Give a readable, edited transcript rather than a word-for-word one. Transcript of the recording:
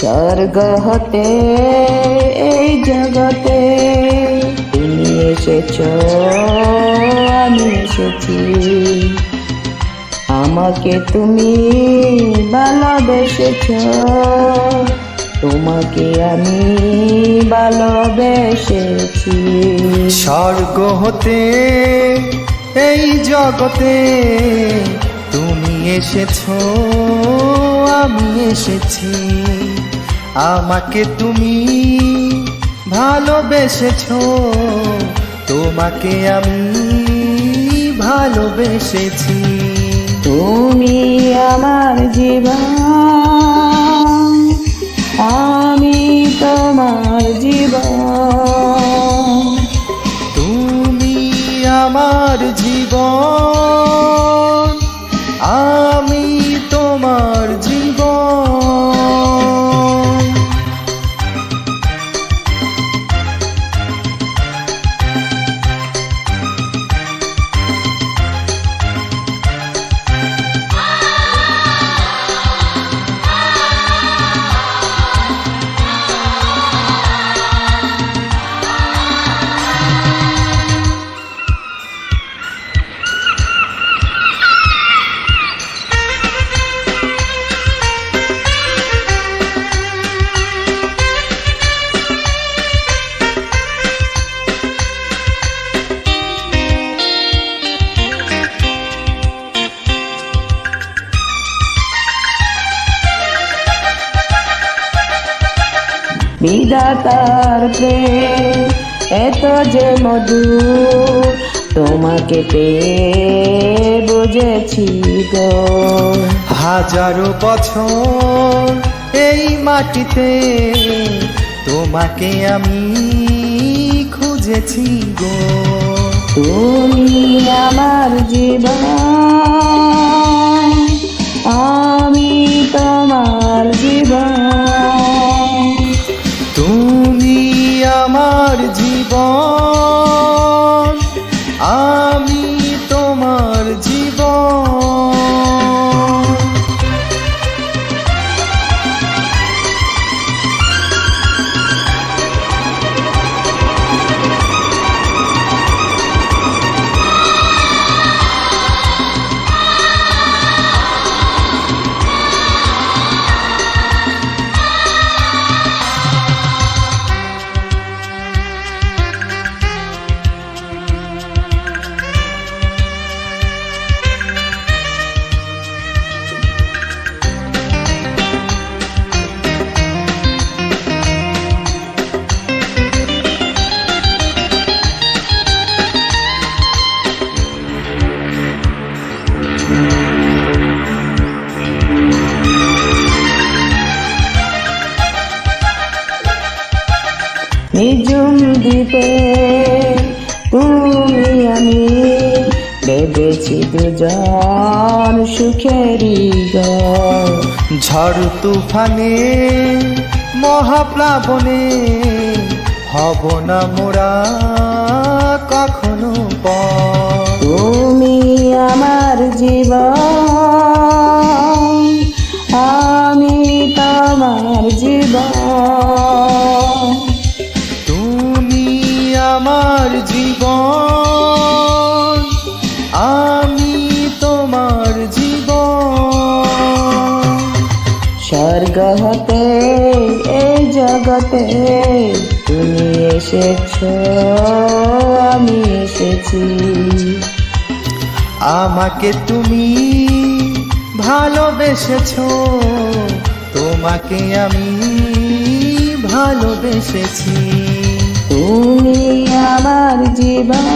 স্বর্গ হতে এই জগতে তুমি এসেছো, আমি এসেছি। আমাকে তুমি ভালোবেসেছো, তোমাকে আমি ভালোবেসেছি। স্বর্গ হতে এই জগতে তুমি এসেছো, আমি এসেছি। আমাকে তুমি ভালোবেসেছো, তোমাকে আমি ভালোবেসেছি। তুমি আমার জীবন, আমি তোমার জীবন। তুমি আমার জীবন, আমি তোমার জীবন। বিধাতার প্রেম এত যে মধুর, তোমাকে পেয়ে বুঝেছি গো। হাজারো বছর এই মাটিতে তোমাকে আমি খুঁজেছি গো। তুমি আমার জীবন, আমি তোমার জীবন। তুমি আমার জীবন, আমি তোমার জীবন। নিঝুম দ্বীপে তুমি আমি ভেবেছি দুজন সুখেরই ঘর। ঝড় তুফানে মহাপ্লাবনে হব না মোরা কখনো পর। তুমি আমার জীবন, আমি তোমার জীবন। তুমি আমার জীবন, আমি তোমার জীবন। স্বর্গ হতে এই জগতে তুমি এসেছো, আমি এসেছি। আমাকে তুমি ভালোবেসেছো, তোমাকে আমি ভালোবেসেছি। তুমি আমার জীবন,